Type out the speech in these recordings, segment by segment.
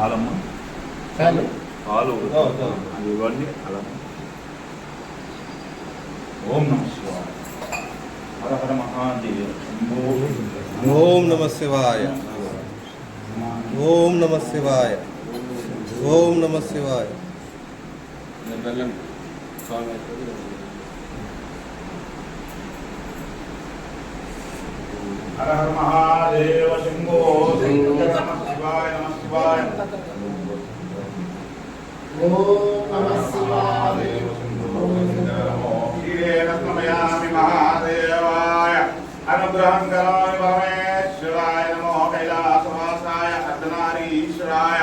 ఆలమ్మ ఆలు ఇవన్నీ అలమ్మ. ఓం నమ శివాయ. హర హర మహాదేవ. ఓం నమ శివాయ. ఓం నమ శివాయ. ఓం నమ శివాయ. హర హర మహాదేవ శంభో నమ శివాయ. నమ శివాయ. ఓం నమ శివాయ. నమయామి మహాదేవాయ. అనుగ్రహం కరోమి పరమేశ్వరాయ. నమో కైలాసవాసాయ అర్ధనారీశ్వరాయ.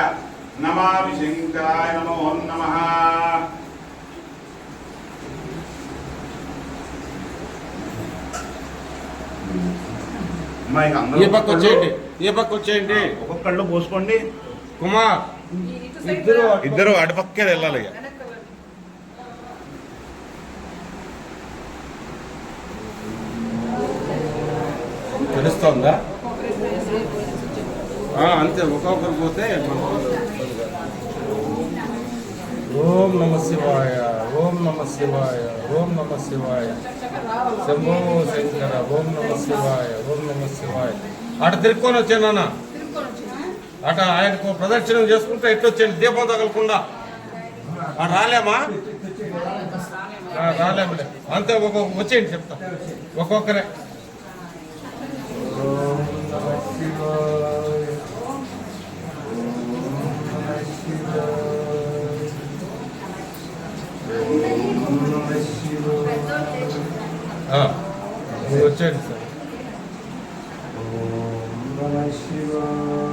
నమామి శంకరాయ. నమో నమః. ఏ పక్క వచ్చేయండి, ఏ పక్క వచ్చేయండి. ఒక్కొక్కళ్ళు పోసుకోండి. కుమార్ ఇద్దరు అటుపక్కే వెళ్ళాలి. తెలుస్తుందా? అంతే, ఒక్కొక్కరు పోతే. ఓం నమ శివాయ. ఓం నమ శివాయ. ఓం నమ శివాయ. శంభో శంకర. ఓం నమ శివాయ. ఓం నమ శివాయ. అటు తిరుక్కొని వచ్చాను నాన్న. అటు ఆయనకు ప్రదక్షిణం చేసుకుంటే ఎట్టు వచ్చేయండి, దీపం తగలకుండా. అటు రాలేమా? రాలేములే. అంతే, వచ్చేయండి చెప్తా. ఒక్కొక్కరే. వచ్చేయండి సార్.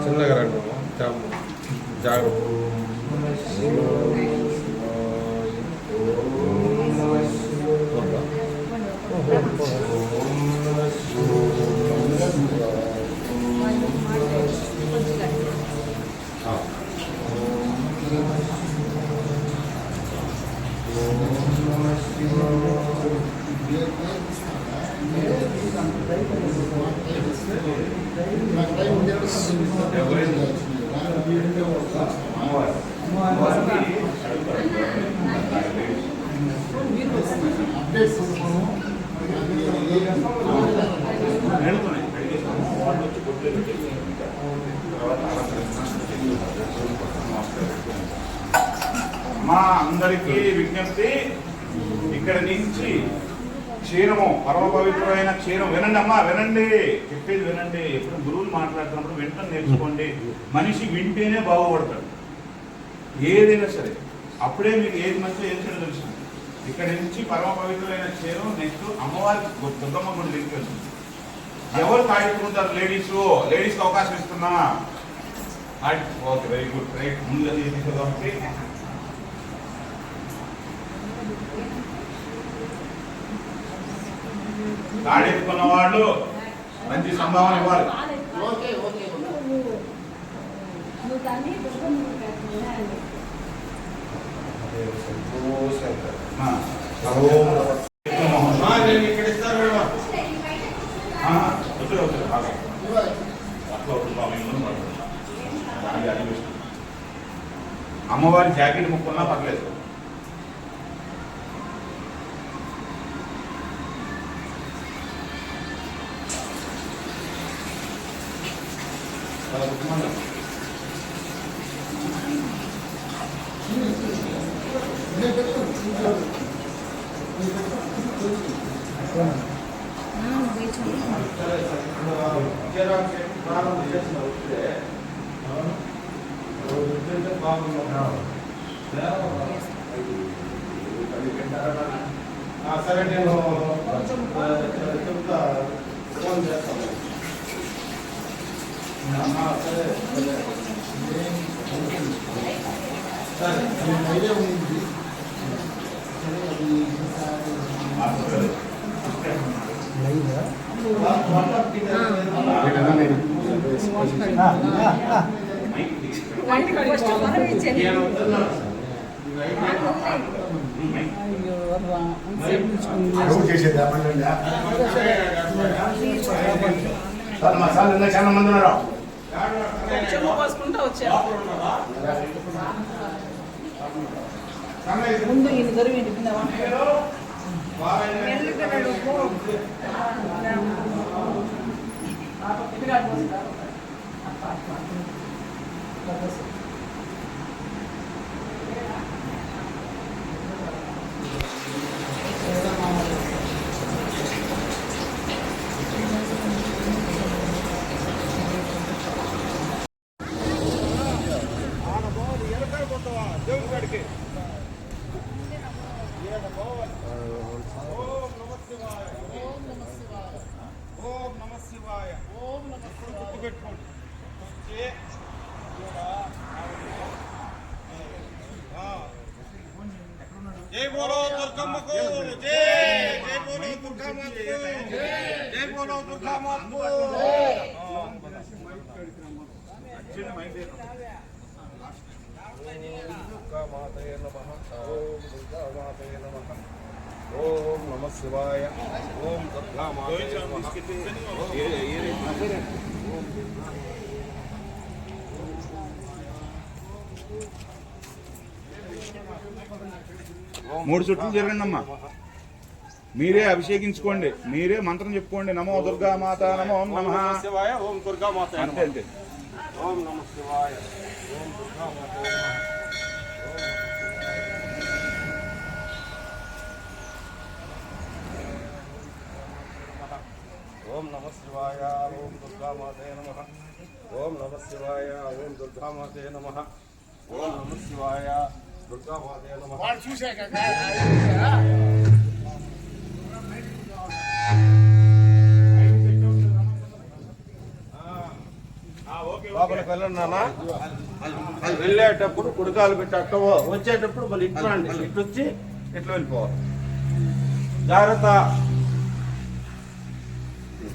చిన్నగా రండి, జాగ్రత్త. మా అందరికీ విజ్ఞప్తి, ఇక్కడ నుంచి క్షీరము, పరమ పవిత్రమైన క్షీరం. వినండి అమ్మా, వినండి, చెప్పేది వినండి. ఎప్పుడు గురువులు మాట్లాడుతున్నప్పుడు వింటని నేర్చుకోండి. మనిషి వింటేనే బాగుపడతాడు ఏదైనా సరే. అప్పుడే మీకు ఏది మంచిగా ఏం చెడు తెలుస్తుంది. ఇక్కడ నుంచి పరమ పవిత్రమైన క్షీరం. నెక్స్ట్ అమ్మవారికి దుర్గమ్మ గుడి దగ్గరికి వెళ్తుంది. ఎవరు తాగుతుంటారు? లేడీస్కి అవకాశం ఇస్తున్నా. Okay, very good, right. ముందుగా కాబట్టి తాడెత్తుకున్న వాళ్ళు మంచి సంభావన ఇవ్వాలి. అమ్మవారి జాకెట్ ముక్కున్నా పర్లేదు. బాగుంది. సరే నేను చెప్తా ఫోన్ చేస్తాను. సరే సరే ఐడియా ఉంది. చాలా మంది ఉన్నారు. ముందు ఇది జరిగింది జై బోలో దుర్గమ్మకు జై, జై బోలో దుర్గమ్మకు జై బోలో దుర్గమ్మకు. దుర్గామాతయే నమః. ఓం దుర్గామాతయే నమః. ఓం నమః శివాయ. ఓం దుర్గామాతయే నమః. మూడు చుట్లు జరగండి అమ్మా. మీరే అభిషేకించుకోండి, మీరే మంత్రం చెప్పుకోండి. నమో దుర్గామాత నమో నమః. శివాయ. ఓం దుర్గామాతయే అంతే అంతే. ఓం నమః శివాయ. ఓం దుర్గామాతయే నమః. ఓం నమః శివాయ. ఓం దుర్గామాతయే నమః. ఓం నమః శివాయ. ఓం దుర్గామాతయే నమః. ఓం నమః శివాయ. దుర్గామాతయే నమః. లోపలికి వెళ్ళండి నాన్న. వెళ్ళేటప్పుడు కుడికాలు పెట్టక్క, వచ్చేటప్పుడు మళ్ళీ ఇట్లా అండి, ఇటు వచ్చి ఇట్లా వెళ్ళిపోవాలి. జాగ్రత్త.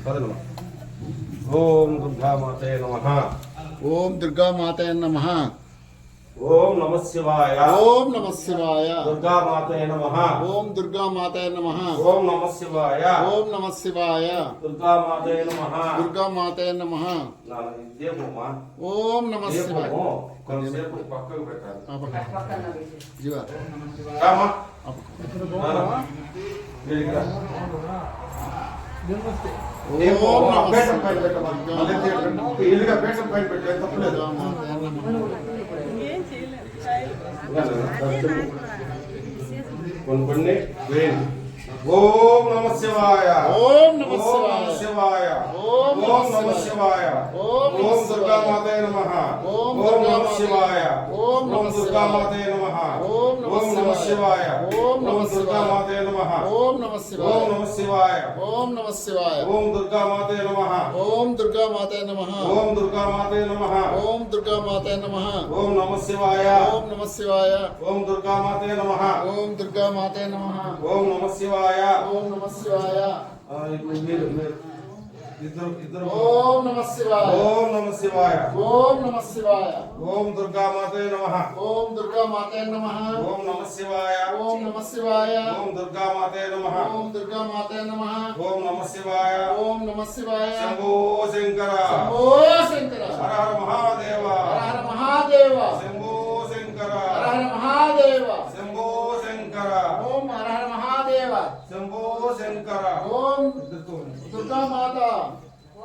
పదనమ్మా. ఓం దుర్గామాతయే నమః. ఓం దుర్గామాతయే నమః. ఓం నమః శివాయ. ఓం నమః శివాయ. దుర్గామాతయే నమః. ఓం దుర్గామాతయే నమః. ఓం నమః శివాయ. ఓం నమః శివాయ. దుర్గామాతయే నమః. దుర్గామాతయే నమః. నాన్న ఇదేమమ్మా. ఓం నమః శివాయ. దీపము కొంతసేపు పక్కకు పెట్టాలి. జీవా రామా. నాన్న, వీడికి రా. దీపము ఓం ఆ నమః పీఠం పైన పెట్టమ్మా. మళ్ళీ ఇల్లుగా పీఠం పైన పెట్టే తప్పులేదు. కొన్ని వేయండి. ఓం నమః శివాయ. ఓం నమః ఓం నమః శివాయ. ఓం ఓం నమః శివాయ. ఓం ఓం దుర్గామాతయే నమః. ఓం ఓం నమః శివాయ. ఓం ఓం దుర్గామాతయే నమః. ఓం ఓం నమః శివాయ. ఓం ఓం దుర్గామాతయే నమః. ఓం నమః శివాయ. ఓం నమః శివాయ. ఓం నమః శివాయ. ఓం దుర్గామాతయే నమః. ఓం దుర్గామాతయే నమః. ఓం దుర్గామాతయే నమః. ఓం దుర్గామాతయే నమః. ఓం నమః శివాయ. ఓం నమః శివాయ. ఓం దుర్గామాతయే నమః. ఓం దుర్గామాతయే నమః. ఓం నమః శివాయ. ఓం నమః శివాయ. ఇప్పుడు మీరు ఇద్దరు ఓం నమః శివాయ. ఓం నమః శివాయ. ఓం నమః శివాయ. ఓం దుర్గామాతయే నమః. ఓం దుర్గామాతయే నమః. ఓం నమః శివాయ. ఓం నమః శివాయ. ఓం దుర్గామాతయే నమః. ఓం దుర్గామాతయే నమః. ఓం నమః శివాయ. ఓం నమః శివాయ. శంభో శంకర. ఓ శంకర. హర హర మహాదేవ. హర హర మహాదేవ. శంభో శంకర. హర హర మహాదేవ. శంభో శంకర. ఓం హర హర మహాదేవ. శంభో శంకర. ఓం దుర్గామాత.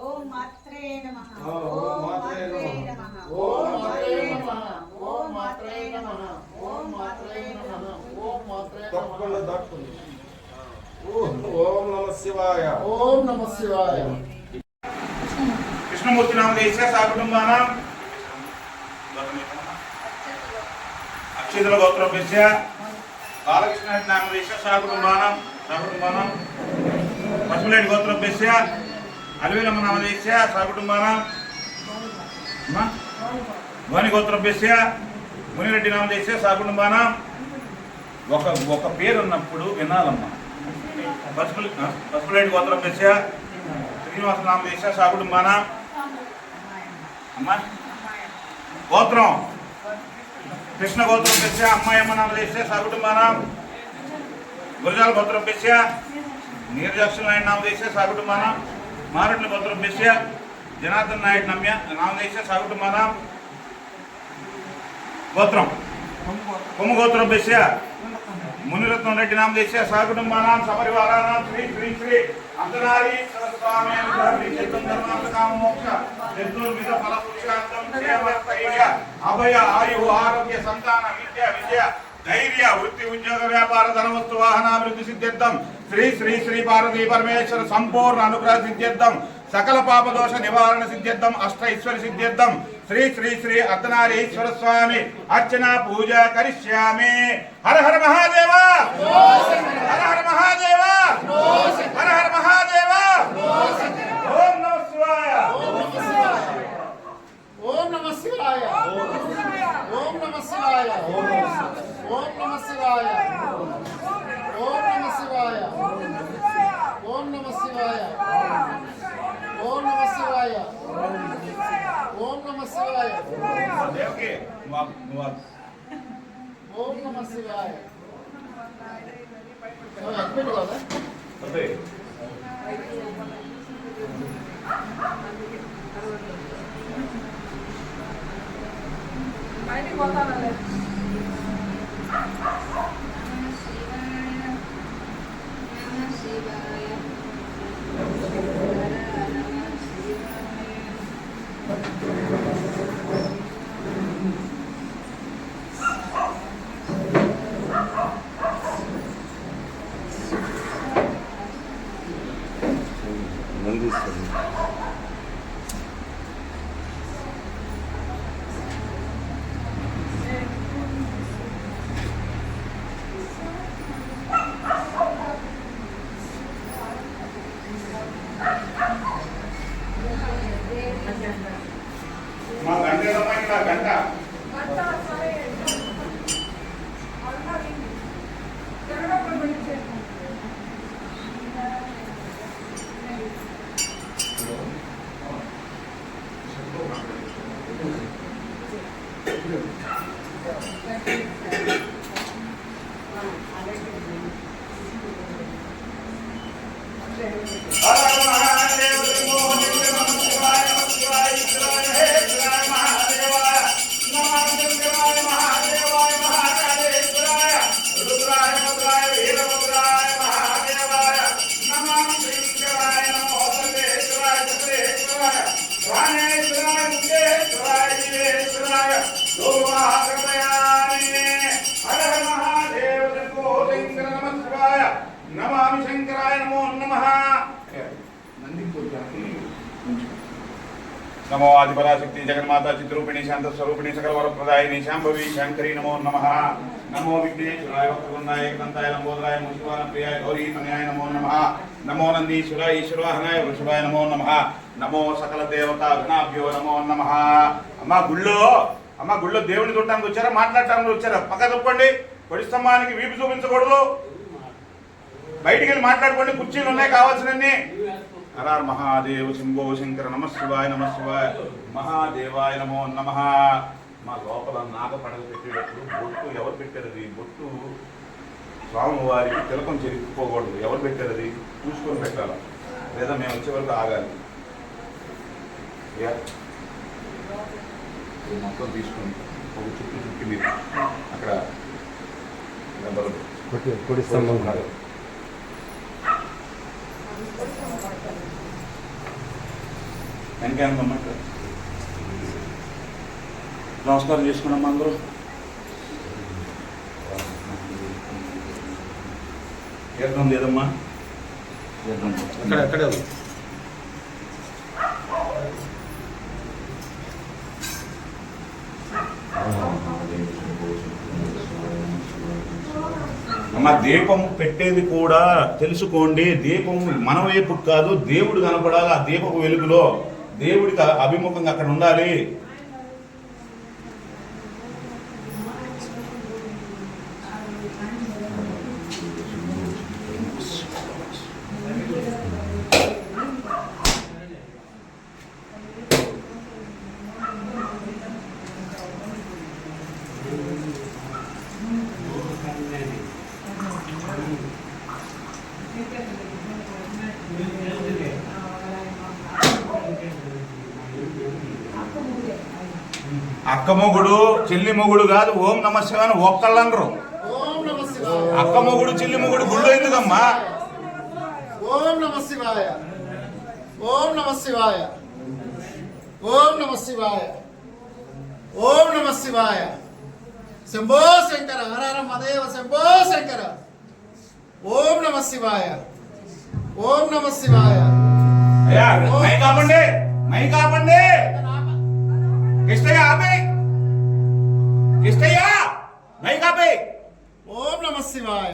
ఓం మాత్రే నమః. ఓం మాత్రే నమః. ఓం మాత్రే నమః. ఓం మాత్రే నమః. ఓం మాత్రే నమః. ఓం మాత్రే తప్పకుండా నమః. దాటుకుంది. ఓం నమః శివాయ. ఓం నమః శివాయ. కృష్ణమూర్తి నామదేశ సాకుటుంబాన అక్షితుల గోత్రోపేక్ష బాలకృష్ణ నామదేశ సాకుటుంబానం సాకుటుంబానం పసుపులేటి గోత్రోభ్యస్య అలివేలమ్మ నామదేశ సాకుటుంబానం ధ్వని గోత్రోభ్యస్య మునిరెడ్డి నామదేశ సాకుటుంబానం ఒక పేరు ఉన్నప్పుడు వినాలమ్మా. పసుపులేటి గోత్రోభ్యస్య శ్రీనివాస నామదేశ సాకుటుంబానం అమ్మా గోత్రం కృష్ణ గోత్రోభ్యస్య అమ్మాయమ్మ నామదేశ సాకుటుంబానం గురజాల గోత్రోభ్యస్య నీరజాక్ష నాయుడు నామదేశ సాకుటుంబానం మారట్ల గోత్రోభ్యస్య జనార్దన్ నాయుడు నమ్య నామదేశ సాకుటుంబానం గోత్రం కొమ్ము గోత్రోభ్యస్య మునిరత్నం రెడ్డి నామదేశ సాకుటుంబానం సపరివారాణం శ్రీ శ్రీ శ్రీ అంతనారీ సరస్వామి మోక్ష చతుర్విధ ఫల పురుషార్థం అభయ ఆయు ఆరోగ్య సంతాన విద్య ధైర్య వృత్తి ఉద్యోగ వ్యాపార ధనవస్తు వాహనాభివృద్ధి సిద్ధ్యర్థం శ్రీ శ్రీ శ్రీ పార్వతీ పరమేశ్వర సంపూర్ణ అనుగ్రహ సిద్ధ్యర్థం సకల పాపదోష నివారణ సిద్ధ్యర్థం అష్ట ఈశ్వర సిద్ధ్యర్థం శ్రీ శ్రీ శ్రీ అర్ధనారీశ్వర స్వామి అర్చన పూజ కరిష్యామి. హర హర మహాదేవ హర హర మహాదేవ హర హర మహాదేవ. ఓం నమః శివాయ ఓం నమః శివాయ ఓం నమః శివాయ ఓం నమః శివాయ ఓం నమః శివాయ ఓం నమః శివాయ ఓం నమః శివాయ ఓం నమః శివాయ దేవకి ఓం నమః శివాయ. అడ్మిట్ కదా అదే బయటికి పోతానండి. మా గంట గంట గంట సరే. అన్నది జరగడం గురించి నమామి శంకరాయ నమో నమః. నమో ఆదిపరాశక్తి జగన్మాత చిద్రూపిణి శాంత స్వరూపిణి సకల వరప్రదాయిని శాంభవి శంకరి నమో నమః. నమో విఘ్నేశ్వరాయ వక్రతుండాయ ఏకదంతాయ లంబోదరాయ మూషికాల ప్రియాయ గౌరీ తనయాయ నమో నమః. నమో నందీశ్వరాయ ఈశ్వరవాహనాయ వృషభాయ నమో నమః. నమో సకల దేవతా గణాభ్యో నమో నమః. అమ్మ గుళ్ళో దేవుని చూడటానికి వచ్చారా మాట్లాడటానికి వచ్చారా? పక్క తప్పండి. పొడి స్తంభానికి వీపు చూపించకూడదు. బయటికి వెళ్ళి మాట్లాడుకోండి. కుర్చీలు ఉన్నాయి కావాల్సినన్ని. హర మహాదేవ శంభో శంకర నమ శివాయ మహాదేవాయ నమో నమః. మా లోపల నాగ పడగ పెట్టేటప్పుడు బొట్టు ఎవరు పెట్టారు? అది బొట్టు స్వామివారికి తిలకం చెరిగిపోకూడదు. ఎవరు పెట్టారు? అది చూసుకొని పెట్టాలి, లేదా మేము వచ్చే వరకు ఆగాలి. మొత్తం తీసుకొని ఒక చుట్టూ మీరు అక్కడ కొడి స్తంభం కాదు. వెనకాలమ్మా నమస్కారం చేసుకున్నామ్మా అందరూ. తీర్థం లేదమ్మా, అక్కడే అమ్మ దీపం పెట్టేది కూడా తెలుసుకోండి. దీపం మన వైపు కాదు, దేవుడు కనపడాలి. ఆ దీపపు వెలుగులో దేవుడికి అభిముఖంగా అక్కడ ఉండాలి. అక్క మొగుడు చెల్లి మొగుడు కాదు, ఓం నమ శివాయ అని ఒక్కళ్ళు అనరు. ఓం నమ శివాయ. అక్క మొగుడు చెల్లి మొగుడు గుళ్ళు ఎందుకమ్మా? ఓం నమ శివాయ. ఓం నమ శివాయ. ఓం నమ శివాయ. ఓం నమ శివాయ. శంభో శంకర హర హర మదేవ శంభో శంకర. ఓం నమ శివాయ. ఓం నమ శివాయ. అయ్యా మై కాపండి, మై కాపండి. కిష్టయ్య ఆపే, కిష్టయ్య మై కాపే. ఓం నమ శివాయ.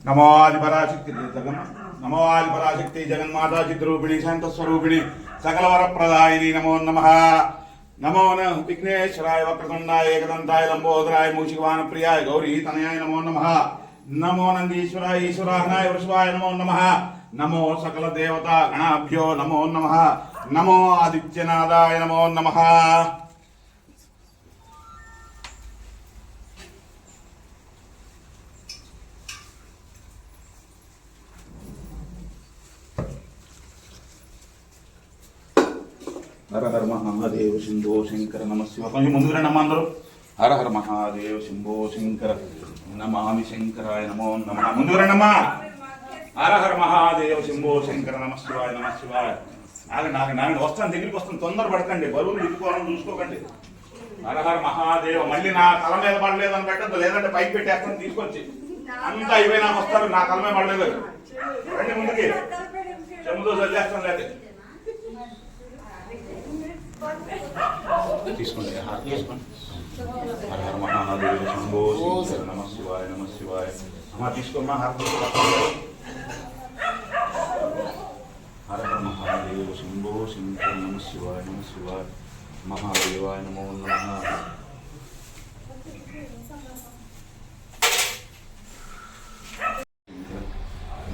నమో ఆది పరాశక్తి నమో ఆది పరాశక్తి జగన్మాతా చిద్రూపిణి శాంతస్వరూపిణి సకల వరప్రదాయిని నమో నమః. నమో విఘ్నేశ్వరాయ వక్రతుండాయ ఏకదంతాయ లంబోదరాయ మూషికవాహన ప్రియాయ గౌరీ తనయాయ నమో నమః. నమో నందీశ్వరాయ ఈశ్వరాహనాయ వృషభాయ నమో నమః. నమో సకల దేవతా గణాభ్యో నమో నమః. నమో ఆదిత్యనాదాయ నమో నమః. హర హర మహాదేవ శంభో శంకర నమ శివ. కొంచెం ముందుకు రండి అమ్మ అందరూ. హర హర మహాదేవ శంభో శంకర నమామి శంకరాయ నమో నమః. ముందుకు రండి అమ్మా. హర హర మహాదేవ శంభో శంకర నమ శివాయ నమ శివాయ. ఆగండి ఆగండి ఆగండి, వస్తాను దగ్గరికి వస్తాను, తొందర పడకండి, బరువులు ఇట్టుకోవాలని చూసుకోకండి. హర హర మహాదేవ. మళ్ళీ నా తల మీద పడలేదని పెట్టద్దు, లేదంటే పైకి పెట్టేస్తాను తీసుకొచ్చి. అంతా ఇవే నాకు వస్తారు, నా తల మీద పడలేదు. రండి ముందుకి, చెమ్ముతో చల్లేస్తాను. లేకపోతే తీసుకోండి, తీసుకోండి. హర హర మహాదేవ శంభో శంకర నమ శివాయ నమ శివాయ. అమ్మా తీసుకోమ్మా. హర హర మహాదేవ శంభో శంకర నమ శివాయ నమ శివాయ. మహాదేవాయ నమో నమః.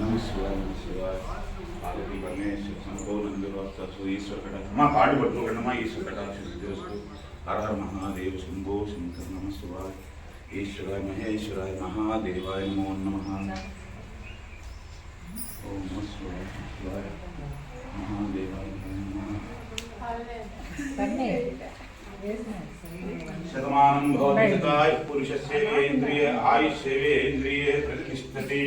నమ శివాయ నమ శివాయ. పార్వతీ పరమేశ్వర సంభో నందురాస్తు ఈశ్వర కటాక్ష. మా పాడి పట్టుకోండమ్మా. ఈశ్వర కటాక్ష సిద్ధిరస్తు. హర హర మహాదేవ శంభో శంకర నమ శివాయ. ఈశ్వరాయ మహేశ్వరాయ మహాదేవాయ నమో నమః. ఓం నమః శివాయ శివాయ మహాదేవాయ నమో నమః. శతమానం భవతి శతాయ పురుషస్యేంద్రియ ఆయుష్యేంద్రియే ప్రతిష్టతి.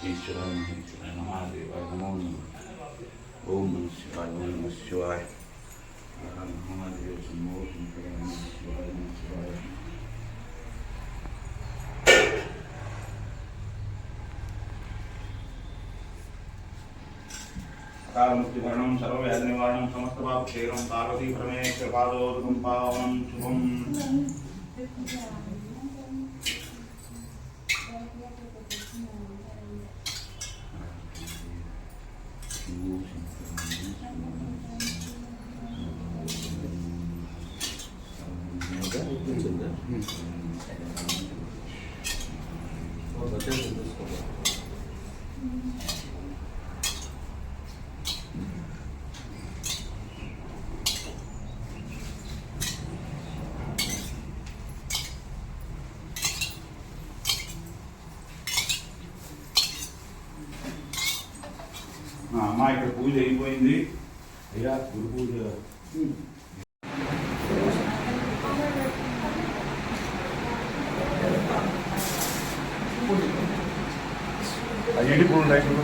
ఈశ్వరాయ మహేశ్వరాయ మహాదేవాయ నమో నమః. ఓం నమః శివాయ. ఓం నమః శివాయ. మహాదేవ శంభో శంకర నమః శివాయ నమః శివాయ. కాలముక్తికరణం సర్వవ్యాధి నివారణం సమస్త పాపక్షేయం పార్వతీ పరమేశ్వర పాదోదకం పావనం శుభం. అమ్మా ఇక్కడ పూజ అయిపోయింది. అయ్యా గురు పూజ అయ్యండి పూలు రైతులు.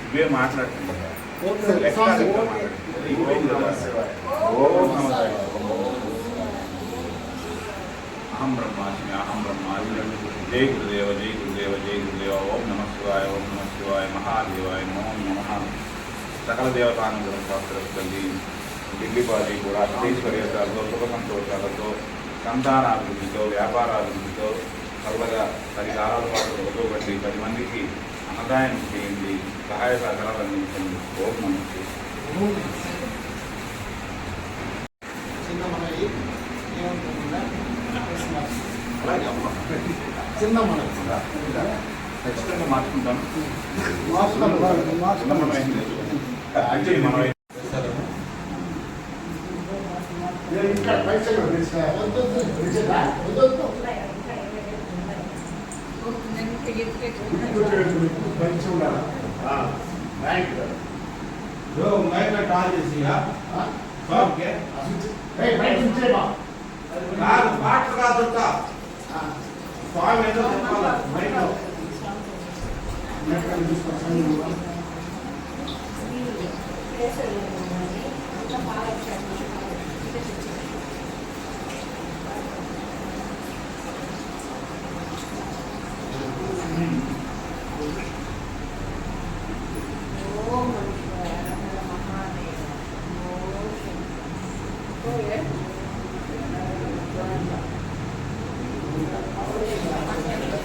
ఇవే మాట్లాడుతుంటా. అహం బ్రహ్మాస్మి అహం బ్రహ్మాస్మి. జై గురుదేవ జై గురుదేవ జై గురుదేవ. ఓం నమ శివాయ ఓం నమ శివాయ మహాదేవాయ నమో నమః. సకల దేవతానుగ్రహం శాస్త్రస్థలి ఢిల్లీపాలి కూడా అష్టైశ్వర్యాలతో సుఖ సంతోషాలతో సంతానాభివృద్ధితో వ్యాపారాభివృద్ధితో చల్లగా 10 కాలాల పాటు ఒక్కొక్కటి 10 మందికి అన్నదానం చేయండి, సహాయ సహకారాలు అందించండి. ఓం నమస్తే. చిన్న మన ఖచ్చితంగా మార్చుకుంటాను. అంటే మనం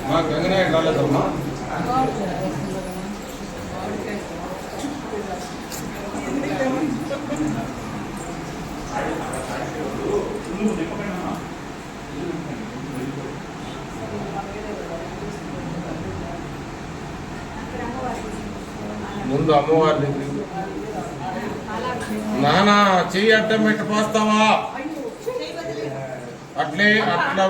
మా గంగనాయ రాలేదమ్మా. ముందు అమ్మవారి దగ్గర నానా చెయ్యి అడ్డం పెట్టి పోస్తావా? అట్లే అట్లా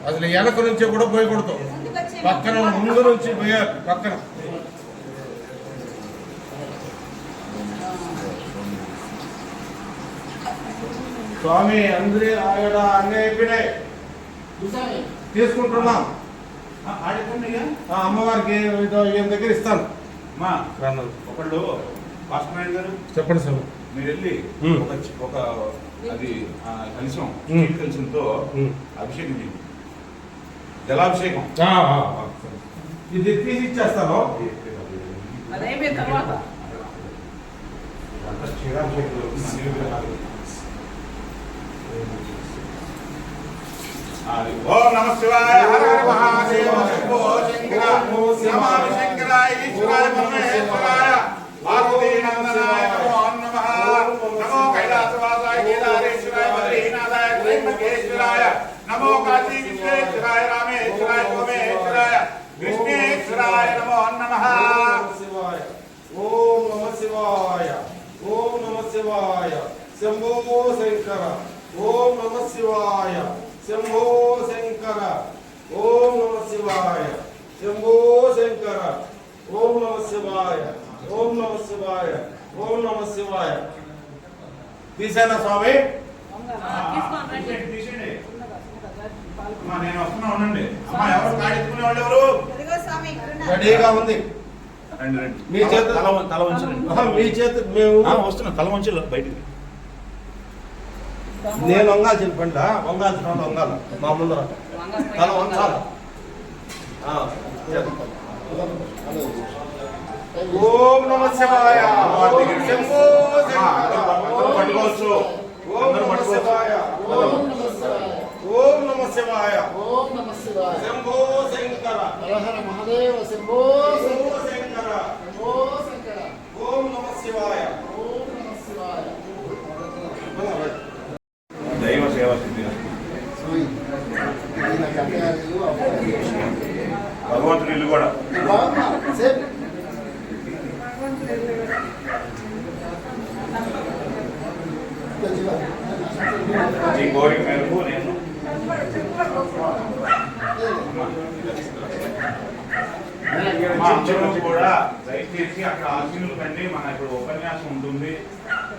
అసలు వెనక నుంచి కూడా పోయకూడదు, పక్కన ముందు నుంచి పోయాలి. పక్కన స్వామి అందరి ఆవిడ అన్నీ అయిపోయినాయి, తీసుకుంటున్నాం. అమ్మవారికి ఈయన దగ్గర ఇస్తాను. మా ఒకళ్ళు వాసునాయుడు గారు చెప్పండి సార్. మీరు వెళ్ళి ఒక అది కలిసం కలిసంతో అభిషేకం చేయండి, జలాభిషేకం. ఇది తీసి ఇచ్చేస్తాను. ఓం నమ శివాయ హర హర మహాదేవ శంభో శంకర నమామి శంకరాయ ఈశ్వరాయ పరమేశ్వరాయ పార్వతీ నందనాయ నమో నమః. నమో కైలాసవాసాయ కేదారేశ్వరాయ బద్రీనాథాయ త్రయంబకేశ్వరాయ నమో కాశీ విశ్వేశ్వరాయ రామేశ్వరాయ సోమేశ్వరాయ విష్ణేశ్వరాయ నమో నమః. ఓం నమ శివాయ ఓం నమ శివాయ శంభో శంకర. ఓం నమ శివాయ శంభో శంకర. ఓం నమ శివాయ శంభో శంకర. ఓం నమ శివాయ ఓం నమ శివాయ ఓం నమ శివాయ. తీసేనా స్వామి? తీసేయండి. అమ్మా నేను వస్తున్నా, ఉండండి. అమ్మా ఎవరు కాడెత్తుకునే వాళ్ళు ఎవరు? రెడీగా ఉంది. రండి రండి. మీ చేత- తల వంచండి. మీ చేత మేము వస్తున్నా, తల వంచి బయటికి. నేను వంగాల్సిన పంట వంగాల్సిన వంగాలి మా ముందర. ఓం నమ శివాయ శంభో అందరూ పట్టుకోవచ్చు. ఓం నమ శివాయ ఓం నమ శివాయ ఓం నమః శివాయ. శంభో శంకర హర హర మహాదేవ శంభో శంభో శంకర శంభో శంకర. ఓం నమ శివాయ ఓం నమః శివాయ. దైవ సేవ సిద్ధి భగవంతుడి ఇల్లు కూడా ఈ కోరిక మేరకు నేను మా అందరూ కూడా దయచేసి అక్కడ ఆశీనులు కండి. మన ఇప్పుడు ఉపన్యాసం ఉంటుంది,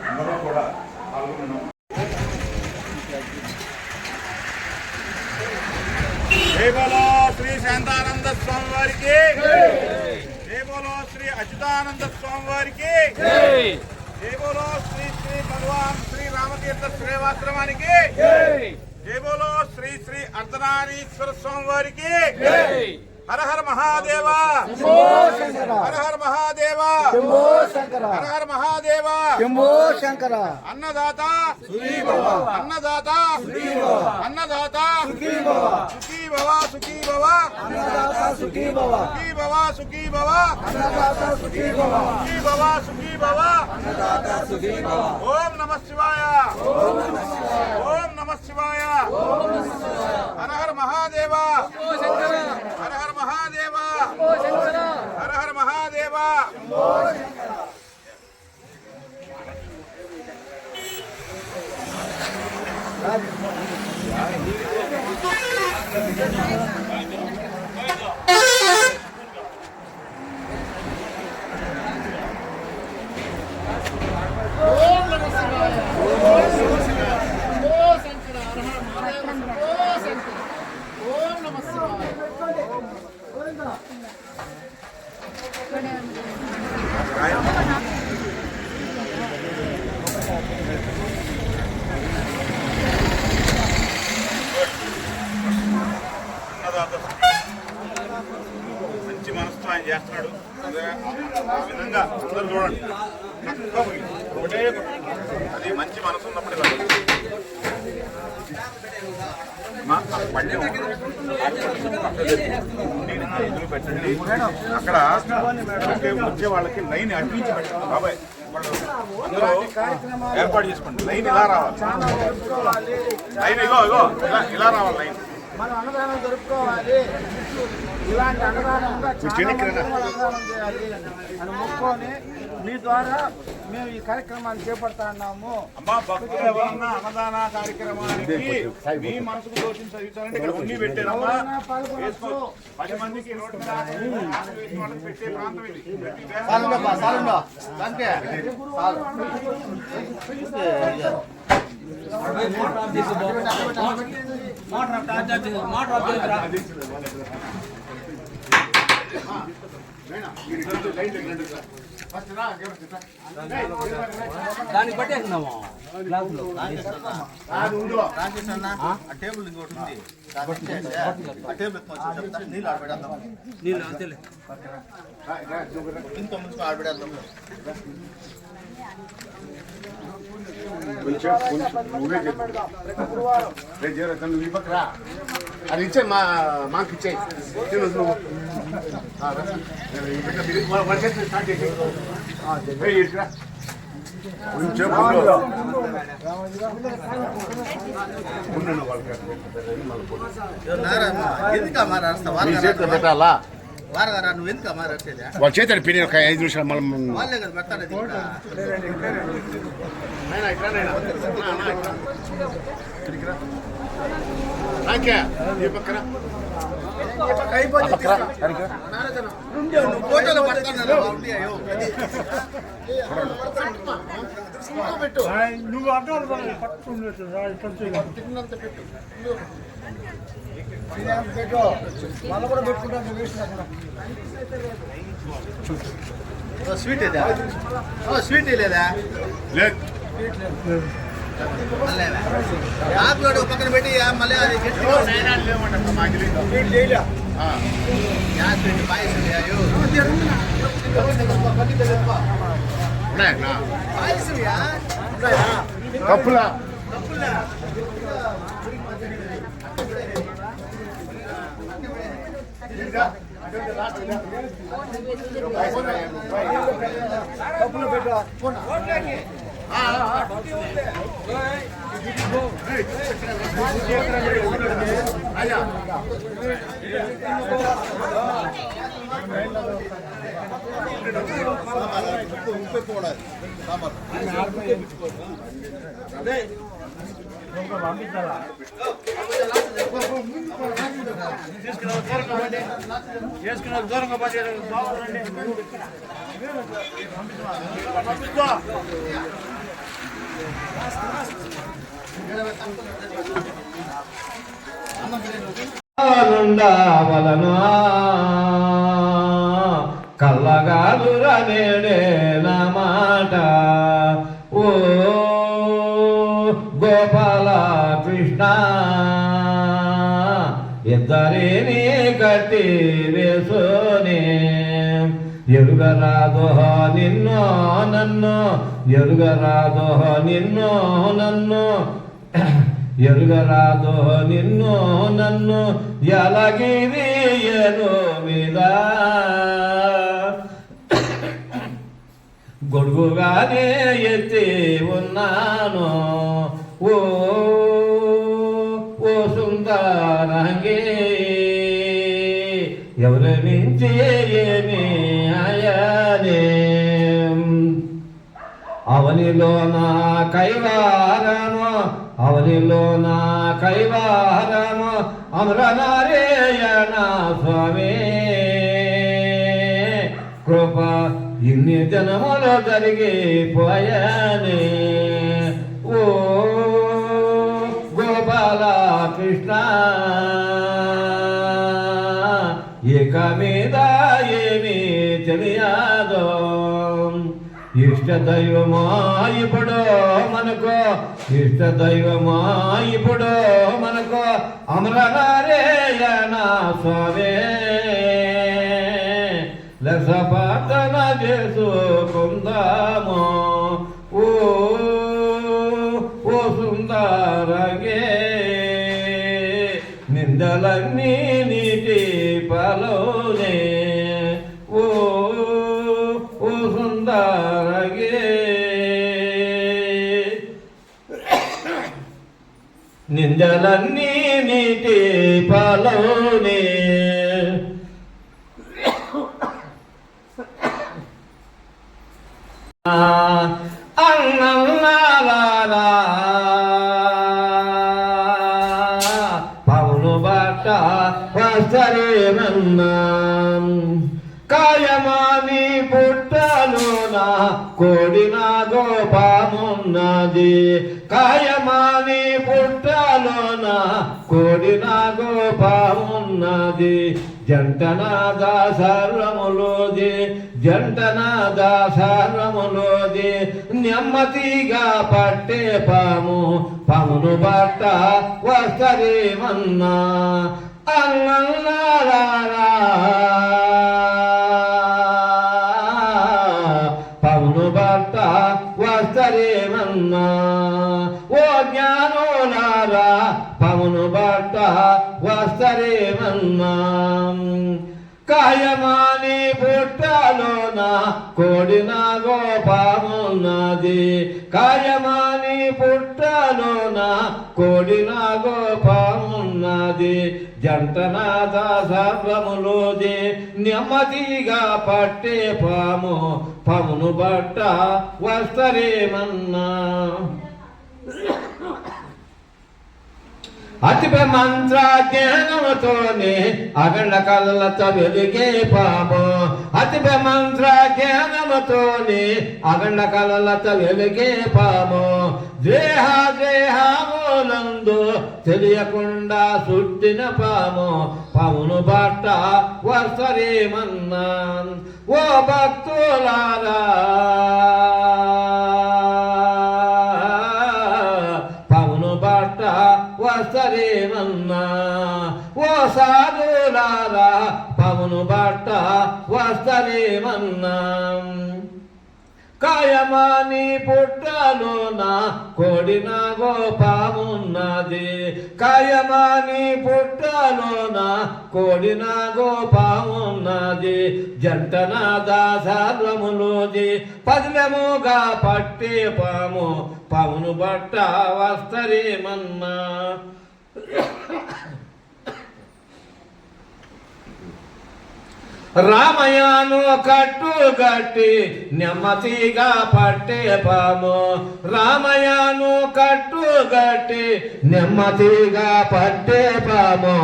అందరూ కూడా పాల్గొన్నాం. జై బోలో శ్రీ శాంతానంద స్వామి వారికి, జై బోలో శ్రీ అచ్యుతానంద స్వామి వారికి, జై బోలో శ్రీ శ్రీ భగవాన్ శ్రీ రామతీర్థ శ్రేవాశ్రమానికి, జై బోలో శ్రీ శ్రీ అర్ధనారీశ్వర స్వామి వారికి. హర హర మహాదేవ, హర హర మహాదేవ, హర హర మహాదేవ. అన్నదాత అన్నదాత అన్నదాత సుఖీ భవ సుఖీ భవ సుఖీ భవ సుఖీ భవ సుఖీ భవ సుఖీ భవ. ఓం నమః శివాయ, ఓం నమః శివాయ. హర హర మహాదేవ, హర హర మహాదేవ, హర హర మహాదేవ. ఓం నమః శివాయ. శంభో శంకర. హర హర మహాదేవ శంభో శంకర. ఓం నమః శివాయ. అన్నదాత మంచి మనసుతో ఆయన చేస్తున్నాడు. ఆ విధంగా అందరూ చూడండి. చక్కగా ఒకటే అది మంచి మనసు ఉన్నప్పుడు ఇలా పళ్ళెం ఎదురు పెట్టండి. అక్కడ వచ్చే వాళ్ళకి లైన్ అడ్డించి పెట్టండి బాబాయ్. అందరూ ఏర్పాటు చేసుకోండి. లైన్ ఇలా రావాలి, లైన్ ఇగో ఇగో ఇలా రావాలి లైన్. మనం అన్నదానం జరుపుకోవాలి. ఇలాంటి అన్నదానం అన్నదానం చేయాలి అని మొక్కుకొని మీ ద్వారా మేము ఈ కార్యక్రమాన్ని చేపడతా ఉన్నాము. అమ్మా భక్తులు ఎవరన్నా అన్నదాన కార్యక్రమానికి మీ మనసుకు దోషం చదివించాలంటే ఇక్కడ ఉండి పెట్టారమ్మా. వేసుకో 10 మందికి రోడ్డు మీద వాళ్ళకి పెట్టే ప్రాంతం ఇది. దానికి పట్టేసినాము గ్లాసులో టేబుల్ ఇంకోటి ఉంది. ఆ టేబుల్ నీళ్ళు ఆడబెడతాం. నీళ్ళు అంతేలే. ఇంత ముందు ఆడబెడతాం. అది ఇచ్చే మాకు ఇచ్చే కొంచెం పెట్టాలా వారగారా నువ్వు ఎందుకు మారేది? వాళ్ళ చేతి పిని ఒక 5 నిమిషాలు మనం వాళ్ళే కదా పెడతాడు. ఫోటోలు పడతాను పెట్టు. నువ్వు అడ్డాలు పట్టుకున్నట్టు తిన్నంత పెట్టు. వాళ్ళు కూడా పెట్టుకుంటాను వేసిన స్వీట్ ఏదా? స్వీట్ లేదా? లేదు ఆకులోడు పక్కన పెట్టి మళ్ళీ అది గట్టిగా గ్యాస్ పెట్టి పాయసం పాయసంయా కప్పులా కప్పులు పెట్టా చేసుకున్న దూరంగా పడి నుండవలను కల్లగాలురా నేడే నా మాట ఓ గోపాల కృష్ణ ఇద్దరిని కట్టి వేసునే ఎరుగరాదో నిన్నో నన్ను ఎరుగరాదో నిన్నో నన్ను ఎరుగరాదో నిన్ను నన్ను ఎలాగిరియను మీద గొడుగుగానే ఎత్తి ఉన్నాను ఓ ఓ సుందరంగే ఎవరి నుంచి ఏమి అయనే అవనిలో నా కైవారము అవనిలో నా కైవారము అమరనారాయణ స్వామి కృప ఇన్ని జనములో జరిగిపోయానే ఓ గోపాల కృష్ణ ఇక మీద ఏమీ తెలియదో ఇష్ట దైవమా ఇప్పుడు మనకు ఇష్ట దైవమా ఇప్పుడు మనకు అమరనారాయణ స్వామి లసపాతన చేసుకుందాము ఓ ఓ సుందరంగే నిందలన్నీ నీటి పాలోనే ఓ ఓ సుందరంగే నిందలన్నీ నీటి పాలోనే అన్నల్లారా పౌను బాట వస్తరేమన్నా కాయమాని పుట్టలోన కోడిన గోపామున్నది కాయమాని పుట్టలోన కోడిన గోపామున్నది జంటనాద సర్వములోది జంటనాద సర్వములోది నెమ్మదిగా పట్టే పాము పామును బట్ట వస్తరేమన్నా అన్నల్లారా పవను భర్త వస్తరేమన్నా ఓ జ్ఞానులారా పవను భర్త వస్తరేమన్నా కాయమాని పుట్టలోన కోడిన గోపామున్నది కాయమాని పుట్టలోన కోడిన గోపామున్నది జంటనాద సర్వములోది నెమ్మదిగా పట్టే పాము పామును బట్ట వస్తరేమన్నా అతిప మంత్ర జ్ఞానముతోనే అగండ కళ్ళతో వెలిగే పాము అతిప మంత్ర జ్ఞానముతోనే అగండ కళ్ళతో వెలిగే పాము దేహ దేహములందు తెలియకుండా సుట్టిన పాము పామును బట్ట వస్తరేమన్నా ఓ భక్తులారా సాధులారా పవను బట్ట వస్తలేమన్నా కాయమాని పుట్టలోన కోడిన గోపామున్నది కాయమాని పుట్టలోన కోడిన గోపామున్నది జంటన దాసర్వములోది పదిలముగా పట్టే పాము పవను బట్ట వస్తరేమన్నా రామయాను కట్టుగట్టి నెమ్మదిగా పట్టే పాము రామయాను కట్టుగట్టి నెమ్మదిగా పట్టే పాము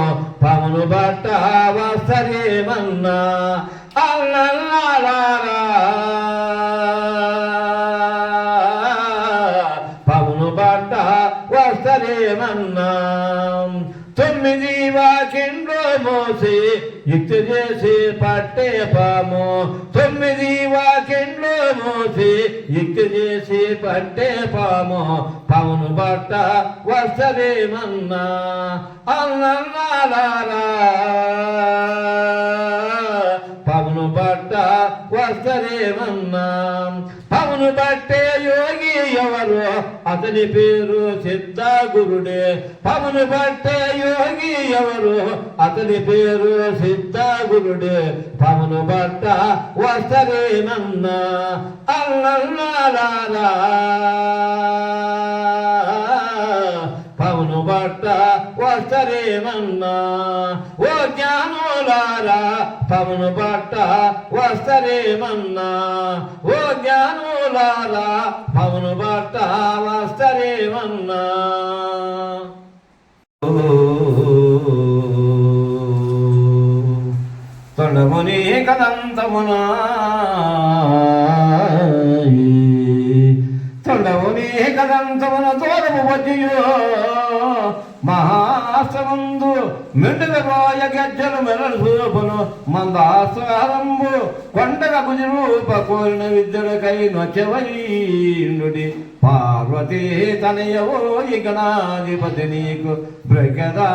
పవను బట్ట వస్తరేమన్నా అల్లల్లారా పవను బట్ట వస్తరేమన్నా 9 వాకిండ్లు మోసి యుక్తి చేసి పట్టే పాము 9 వాకిండ్లు మోసి యుక్తి చేసి పట్టే పాము పవను బట్ట వస్తరేమన్నా అల్లల్లారా పవను బట్ట వస్తరేమన్నా పవను బట్టే యోగి ఎవరు అతని పేరు సిద్ధగురుడే పవను బట్టే యోగి ఎవరు అతని పేరు సిద్ధగురుడే పవను బట్ట వస్తరేమన్నా అల్లల్లారా పవను బట్ట వస్తరేమన్నా ఓ జ్ఞానులారా పవను బట్ట వస్తరేమన్నా ఓ జ్ఞానులారా పవను బట్ట వస్తరేమన్నా తొండముని కదంతమునా తొండముని కదంతమున తోరము వజ్జయో మహాశ్రమందు మెండుగ రాయ గజ్జలు మెరలు చూపును మందాసారంబు కొండగ గుజరూప కోరిన విద్యులకై నొచ్చవైండుడి పార్వతీ తనయవో ఈ గణాధిపతి నీకు బ్రగదా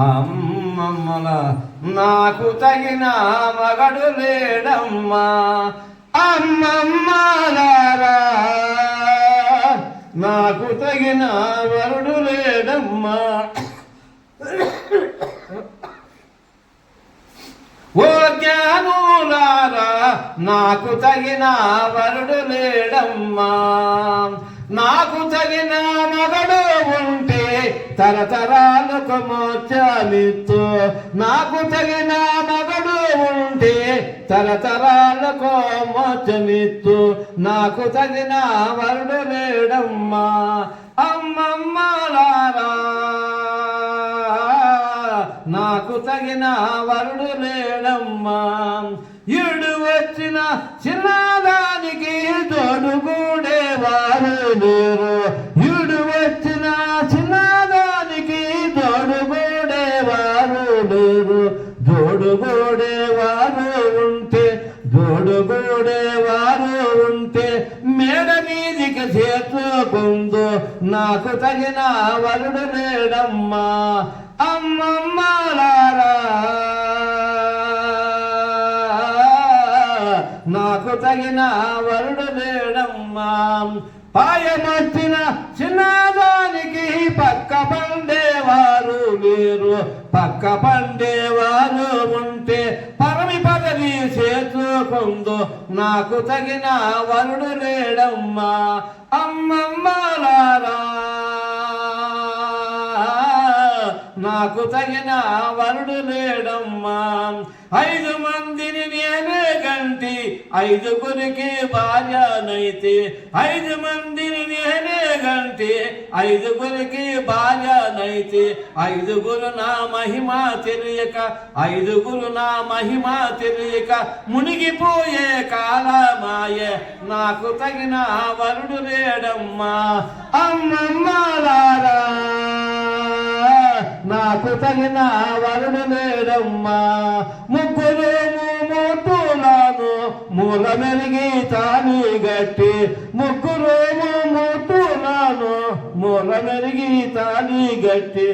అమ్మమ్మల నాకు తగిన మగడు లేడమ్మా అమ్మమ్మలారా నాకు తగిన వరుడు లేడమ్మా ఓ జ్ఞానులారా నాకు తగిన వరుడు లేడమ్మా నాకు తగిన మగడు ఉంటే తరతరాలకు మోక్షమిత్తు నాకు తగిన మగడు ఉంటే తరతరాలకు మోక్షమిత్తు నాకు తగిన వరుడు లేడమ్మా అమ్మమ్మలారా నాకు తగిన వరుడు లేడమ్మా ఈడు వచ్చిన చిన్నదానికి తోడుగూడేవారు లేరు ఈడు వచ్చిన చిన్నదానికి తోడుగూడేవారు లేరు జోడుగూడేవారు ఉంటే మేడ మీదికి చేర్చుకుందు నాకు తగిన వరుడు లేడమ్మా అమ్మమ్మలారా నాకు తగిన వరుడు లేడమ్మా పాయమర్చిన చిన్నదానికి పక్క పండేవారు లేరు పక్క పండేవారు ఉంటే పరమి పదవి చేర్చుకుందు నాకు తగిన వరుడు లేడమ్మా అమ్మమ్మలారా నాకు తగిన వరుడు లేడమ్మా 5 మందిని నేనే గంటి 5గురికి భార్యనైతే 5 మందిని నేనే గంటి 5గురికి భార్యనైతే 5గురు నా మహిమ తెలియక 5గురు నా మహిమ తెలియక మునిగిపోయే కాలమాయే నాకు తగిన వరుడు లేడమ్మా అమ్మమ్మలారా నాకు తగిన వరుడు లేడమ్మా ముగ్గురు మూతులను మూల మెరిగి తాని గట్టి ముగ్గురేమో ముట్టులాను మూల మెరిగి తాని గట్టి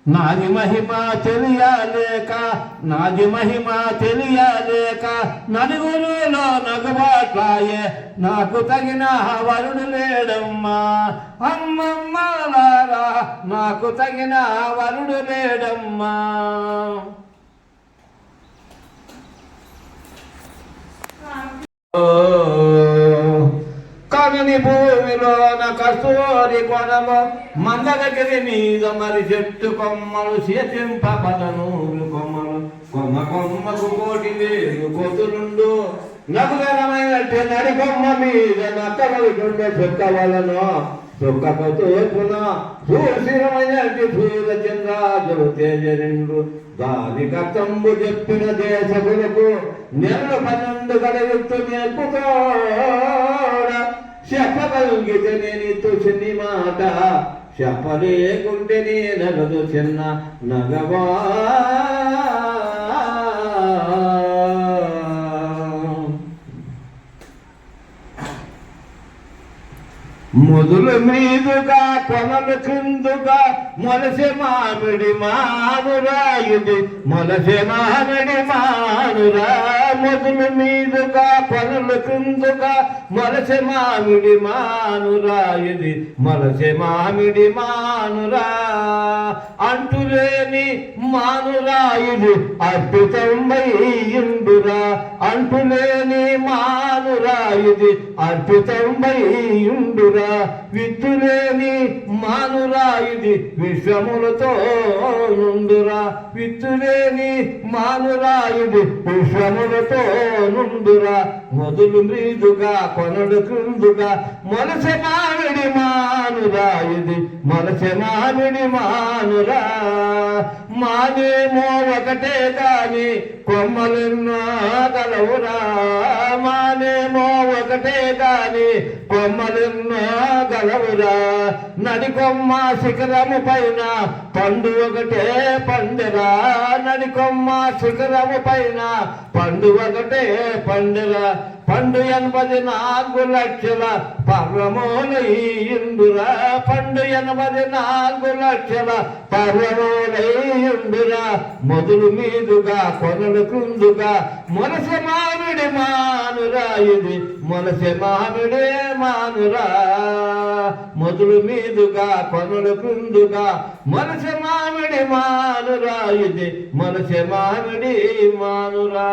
నాది మహిమ తెలియలేక నాది మహిమ తెలియలేక నలుగురులో నగుబాట్లాయే నాకు తగిన వరుడు లేడమ్మా అమ్మమ్మలారా నాకు తగిన వరుడు లేడమ్మా కనుని భూమిలోన కస్తూరి కొనము మందగగిరి మీద మరి చెట్టు కొమ్మలు చేతింప పదనూరు కొమ్మలు కొమ్మ కొమ్మకు కోటి వేలు కొదులుండు నగుదనమైనట్టు నడి కొమ్మ మీద నక్కవలుండే చుక్కవలను చుక్కకు తోపున సూశిరమైనట్టు సూర్యచంద్రాజులు తేజరిండు దాని కర్తంబు చెప్పిన దేశకులకు నెలలు 12 గడవిత్తు నేర్పుతోడ చెప్పగలిగితే నేను చిన్ని మాట చెప్పలేకుంటే నగదు చిన్న నగవా మొదలు మీదుగా కొనలు కిందుగా మొలసె మామిడి మానురా ఇది మొలసె మామిడి మానురా మొదలు మీదుగా కొనలు కిందుగా మొలసె మామిడి మానురా ఇది మొలసె మామిడి మానురా అంటులేని మానురా ఇది అద్భుతంబైయుండురా అంటులేని మానురా ఇది అద్భుతంబైయుండురా విత్తులేని మానురా ఇది విశ్వములతో నుండురా విత్తులేని మానురా ఇది విశ్వములతో నుండురా మొదలు మృదుగా కొనడు క్రిందుగా మొలసె మామిడి మానురా ఇది మొలసె మామిడి మానురా మానేమో ఒకటే కాని కొమ్మలెన్నో గలవురా మానేమో ఒకటే కాని కొమ్మలెన్నో గలవురా నడి కొమ్మ శిఖరము పైన పండు ఒకటే పండురా నడి కొమ్మ శిఖరము పైన పండు ఒకటే పండురా పండు 84 లక్షల పర్వమోలయ్యుండురా పండు 84 లక్షల పర్వమోలయ్యుండురా మొదలు మీదుగా కొనలు క్రిందుగా మొలసె మామిడి మానురా ఇది మొలసె మామిడే మానురా మొదలు మీదుగా కొనలు క్రిందుగా మొలసె మామిడి మానురా ఇది మొలసె మామిడి మానురా